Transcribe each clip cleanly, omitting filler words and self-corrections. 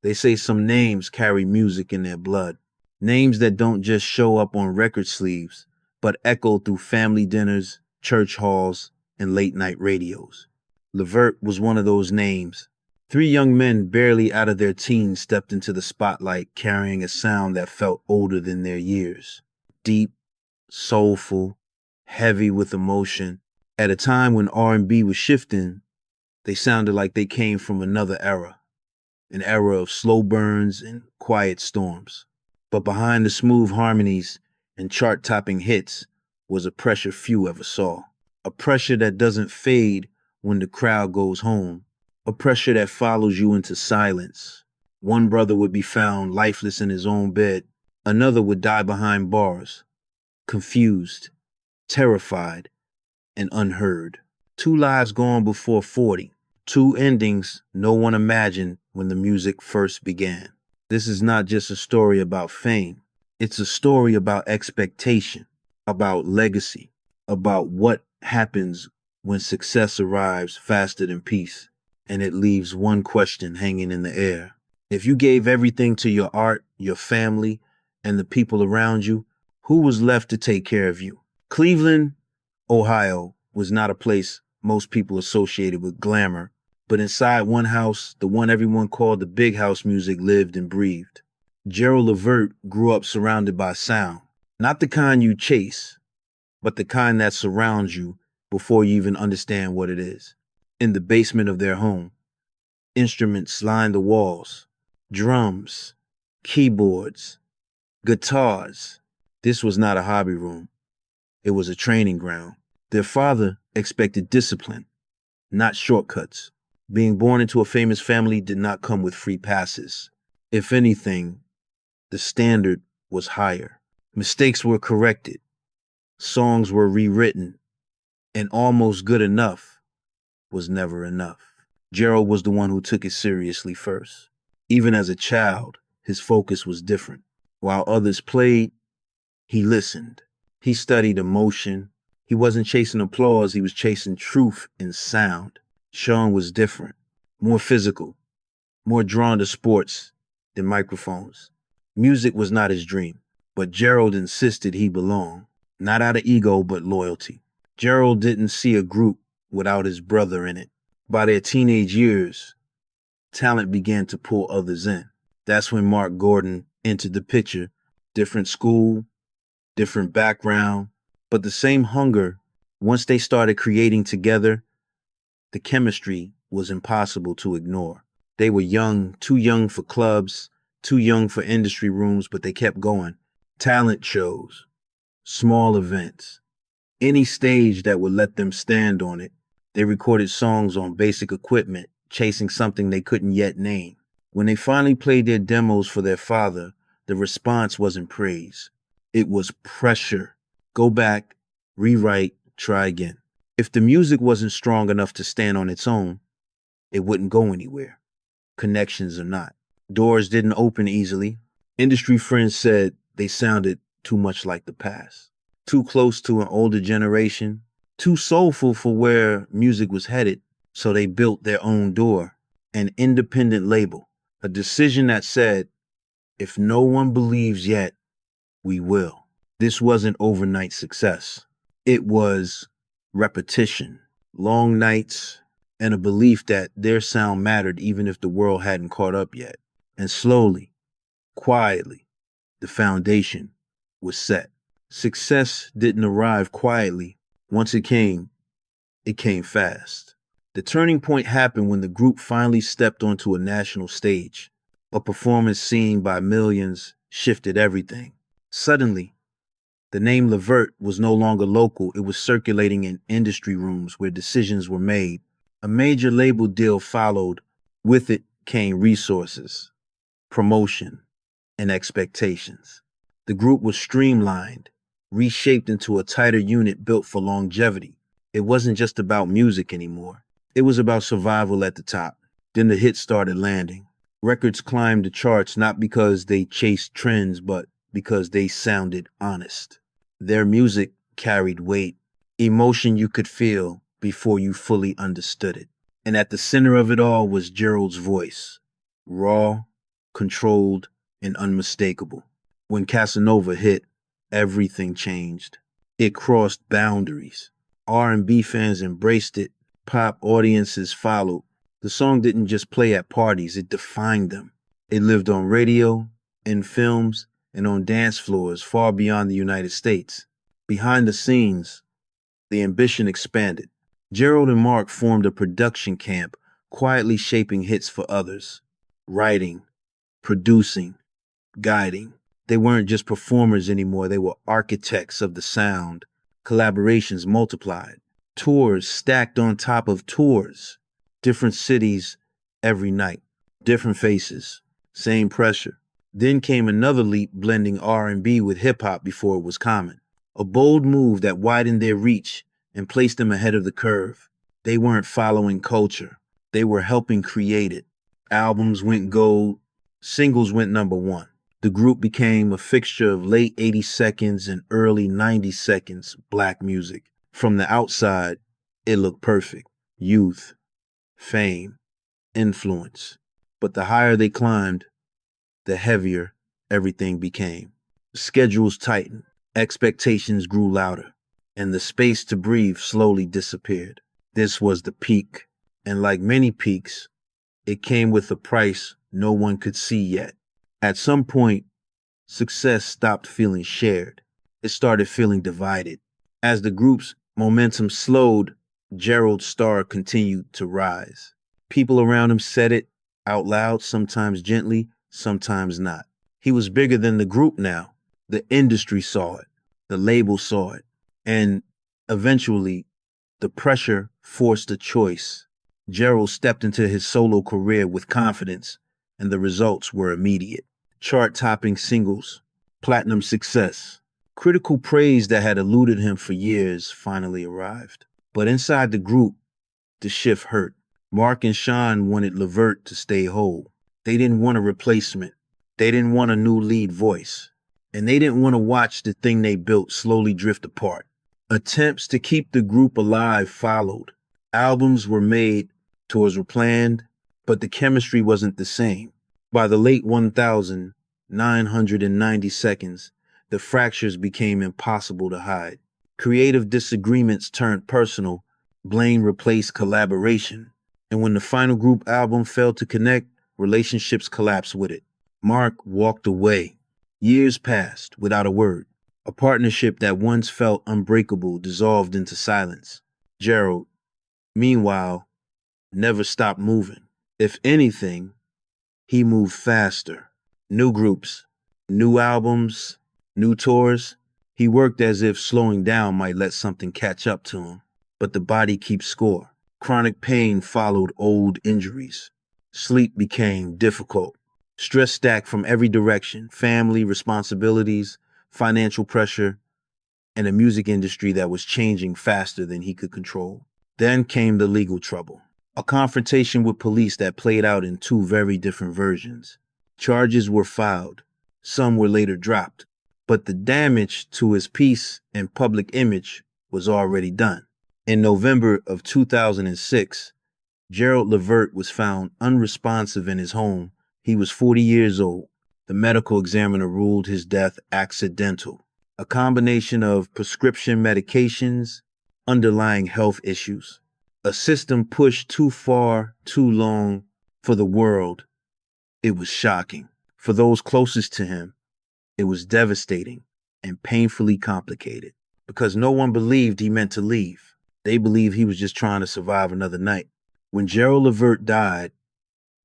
They say some names carry music in their blood. Names that don't just show up on record sleeves, but echo through family dinners, church halls, and late night radios. Levert was one of those names. Three young men barely out of their teens stepped into the spotlight carrying a sound that felt older than their years. Deep, soulful, heavy with emotion. At a time when R&B was shifting, they sounded like they came from another era, an era of slow burns and quiet storms. But behind the smooth harmonies and chart-topping hits was a pressure few ever saw. A pressure that doesn't fade when the crowd goes home. A pressure that follows you into silence. One brother would be found lifeless in his own bed. Another would die behind bars, confused, terrified, and unheard. Two lives gone before 40. Two endings no one imagined when the music first began. This is not just a story about fame. It's a story about expectation, about legacy, about what happens when success arrives faster than peace. And it leaves one question hanging in the air. If you gave everything to your art, your family, and the people around you, who was left to take care of you? Cleveland, Ohio was not a place most people associated with glamour, but inside one house, the one everyone called the big house music lived and breathed. Gerald Levert grew up surrounded by sound, not the kind you chase, but the kind that surrounds you before you even understand what it is. In the basement of their home, instruments lined the walls, drums, keyboards, guitars. This was not a hobby room. It was a training ground. Their father expected discipline, not shortcuts. Being born into a famous family did not come with free passes. If anything, the standard was higher. Mistakes were corrected. Songs were rewritten. And almost good enough was never enough. Gerald was the one who took it seriously first. Even as a child, his focus was different. While others played, he listened. He studied emotion. He wasn't chasing applause, he was chasing truth in sound. Sean was different, more physical, more drawn to sports than microphones. Music was not his dream, but Gerald insisted he belonged, not out of ego, but loyalty. Gerald didn't see a group without his brother in it. By their teenage years, talent began to pull others in. That's when Mark Gordon entered the picture. Different school, different background, but the same hunger. Once they started creating together, the chemistry was impossible to ignore. They were young, too young for clubs, too young for industry rooms, but they kept going. Talent shows, small events, any stage that would let them stand on it. They recorded songs on basic equipment, chasing something they couldn't yet name. When they finally played their demos for their father, the response wasn't praise. It was pressure. Go back, rewrite, try again. If the music wasn't strong enough to stand on its own, it wouldn't go anywhere. Connections or not. Doors didn't open easily. Industry friends said they sounded too much like the past. Too close to an older generation. Too soulful for where music was headed. So they built their own door. An independent label. A decision that said, if no one believes yet, we will. This wasn't overnight success. It was repetition, long nights, and a belief that their sound mattered even if the world hadn't caught up yet. And slowly, quietly, the foundation was set. Success didn't arrive quietly. Once it came fast. The turning point happened when the group finally stepped onto a national stage. A performance seen by millions shifted everything. Suddenly, the name Levert was no longer local. It was circulating in industry rooms where decisions were made. A major label deal followed. With it came resources, promotion, and expectations. The group was streamlined, reshaped into a tighter unit built for longevity. It wasn't just about music anymore. It was about survival at the top. Then the hits started landing. Records climbed the charts not because they chased trends, but because they sounded honest. Their music carried weight, emotion you could feel before you fully understood it. And at the center of it all was Gerald's voice. Raw, controlled, and unmistakable. When Casanova hit, everything changed. It crossed boundaries. R&B fans embraced it, pop audiences followed. The song didn't just play at parties, it defined them. It lived on radio, in films, and on dance floors far beyond the United States. Behind the scenes, the ambition expanded. Gerald and Mark formed a production camp, quietly shaping hits for others, writing, producing, guiding. They weren't just performers anymore, they were architects of the sound. Collaborations multiplied, tours stacked on top of tours, different cities every night, different faces, same pressure. Then came another leap blending R&B with hip hop before it was common. A bold move that widened their reach and placed them ahead of the curve. They weren't following culture, they were helping create it. Albums went gold, singles went number one. The group became a fixture of late 80 seconds and early 90 seconds black music. From the outside, it looked perfect. Youth, fame, influence. But the higher they climbed, the heavier everything became. Schedules tightened, expectations grew louder, and the space to breathe slowly disappeared. This was the peak, and like many peaks, it came with a price no one could see yet. At some point, success stopped feeling shared. It started feeling divided. As the group's momentum slowed, Gerald's star continued to rise. People around him said it out loud, sometimes gently, sometimes not. He was bigger than the group now. The industry saw it, the label saw it, and eventually, the pressure forced a choice. Gerald stepped into his solo career with confidence, and the results were immediate. Chart-topping singles, platinum success. Critical praise that had eluded him for years finally arrived. But inside the group, the shift hurt. Mark and Sean wanted Levert to stay whole. They didn't want a replacement. They didn't want a new lead voice. And they didn't want to watch the thing they built slowly drift apart. Attempts to keep the group alive followed. Albums were made, tours were planned, but the chemistry wasn't the same. By the late 1990 seconds, the fractures became impossible to hide. Creative disagreements turned personal, blame replaced collaboration, and when the final group album failed to connect, relationships collapsed with it. Mark walked away. Years passed without a word. A partnership that once felt unbreakable dissolved into silence. Gerald, meanwhile, never stopped moving. If anything, he moved faster. New groups, new albums, new tours. He worked as if slowing down might let something catch up to him. But the body keeps score. Chronic pain followed old injuries. Sleep became difficult. Stress stacked from every direction. Family, responsibilities, financial pressure, and a music industry that was changing faster than he could control. Then came the legal trouble. A confrontation with police that played out in two very different versions. Charges were filed. Some were later dropped. But the damage to his peace and public image was already done. In November of 2006, Gerald Levert was found unresponsive in his home. He was 40 years old. The medical examiner ruled his death accidental. A combination of prescription medications, underlying health issues. A system pushed too far, too long for the world. It was shocking. For those closest to him, it was devastating and painfully complicated because no one believed he meant to leave. They believed he was just trying to survive another night. When Gerald Levert died,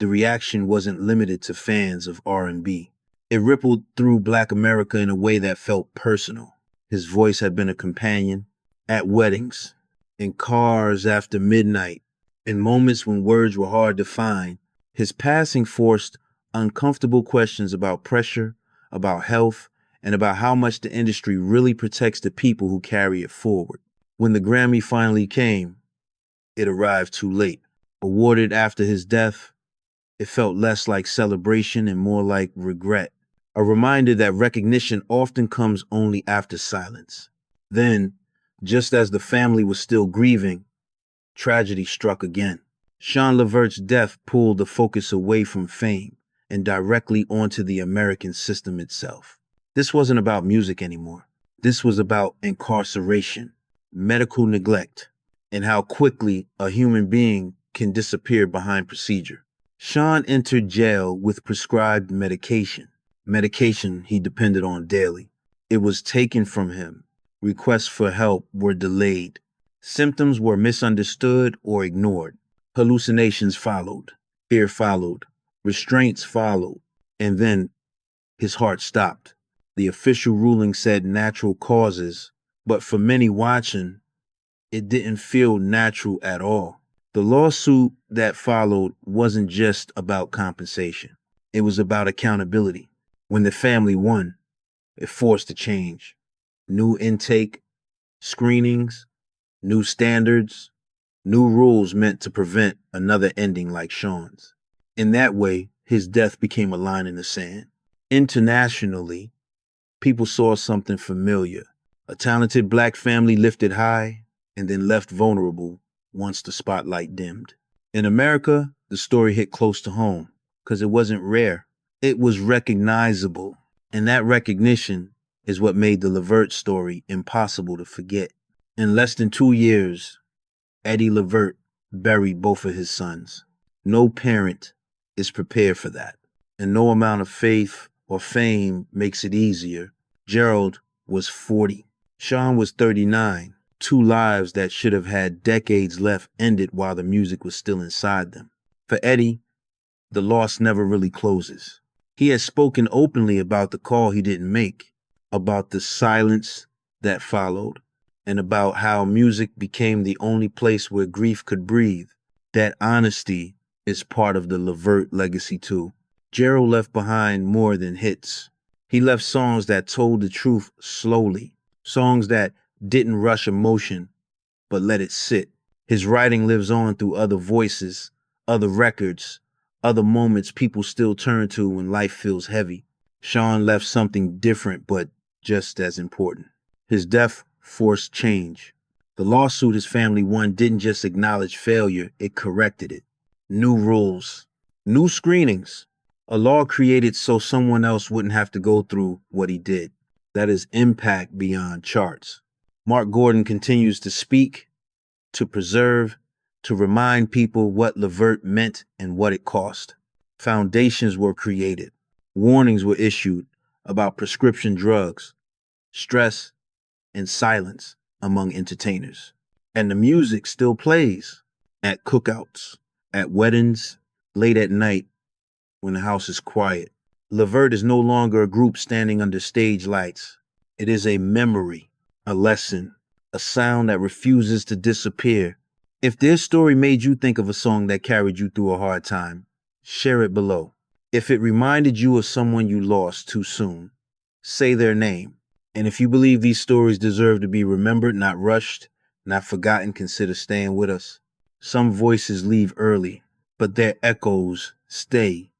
the reaction wasn't limited to fans of R&B. It rippled through Black America in a way that felt personal. His voice had been a companion at weddings, in cars after midnight, in moments when words were hard to find. His passing forced uncomfortable questions about pressure, about health, and about how much the industry really protects the people who carry it forward. When the Grammy finally came, it arrived too late. Awarded after his death, it felt less like celebration and more like regret. A reminder that recognition often comes only after silence. Then, just as the family was still grieving, tragedy struck again. Sean Levert's death pulled the focus away from fame and directly onto the American system itself. This wasn't about music anymore. This was about incarceration, medical neglect, and how quickly a human being can disappear behind procedure. Sean entered jail with prescribed medication he depended on daily. It was taken from him. Requests for help were delayed. Symptoms were misunderstood or ignored. Hallucinations followed. Fear followed. Restraints followed. And then his heart stopped. The official ruling said natural causes, but for many watching, it didn't feel natural at all. The lawsuit that followed wasn't just about compensation. It was about accountability. When the family won, it forced a change. New intake, screenings, new standards, new rules meant to prevent another ending like Sean's. In that way, his death became a line in the sand. Internationally, people saw something familiar. A talented black family lifted high and then left vulnerable once the spotlight dimmed. In America, the story hit close to home because it wasn't rare. It was recognizable. And that recognition is what made the Levert story impossible to forget. In less than 2 years, Eddie Levert buried both of his sons. No parent is prepared for that, and no amount of faith or fame makes it easier. Gerald was 40. Sean was 39. 2 lives that should have had decades left ended while the music was still inside them. For Eddie, the loss never really closes. He has spoken openly about the call he didn't make, about the silence that followed, and about how music became the only place where grief could breathe. That honesty is part of the Levert legacy too. Gerald left behind more than hits. He left songs that told the truth slowly, songs that didn't rush emotion, but let it sit. His writing lives on through other voices, other records, other moments people still turn to when life feels heavy. Sean left something different, but just as important. His death forced change. The lawsuit his family won didn't just acknowledge failure, it corrected it. New rules, new screenings, a law created so someone else wouldn't have to go through what he did. That is impact beyond charts. Mark Gordon continues to speak, to preserve, to remind people what Levert meant and what it cost. Foundations were created. Warnings were issued about prescription drugs, stress, and silence among entertainers. And the music still plays at cookouts, at weddings, late at night when the house is quiet. Levert is no longer a group standing under stage lights. It is a memory, a lesson, a sound that refuses to disappear. If their story made you think of a song that carried you through a hard time, share it below. If it reminded you of someone you lost too soon, say their name. And if you believe these stories deserve to be remembered, not rushed, not forgotten, consider staying with us. Some voices leave early, but their echoes stay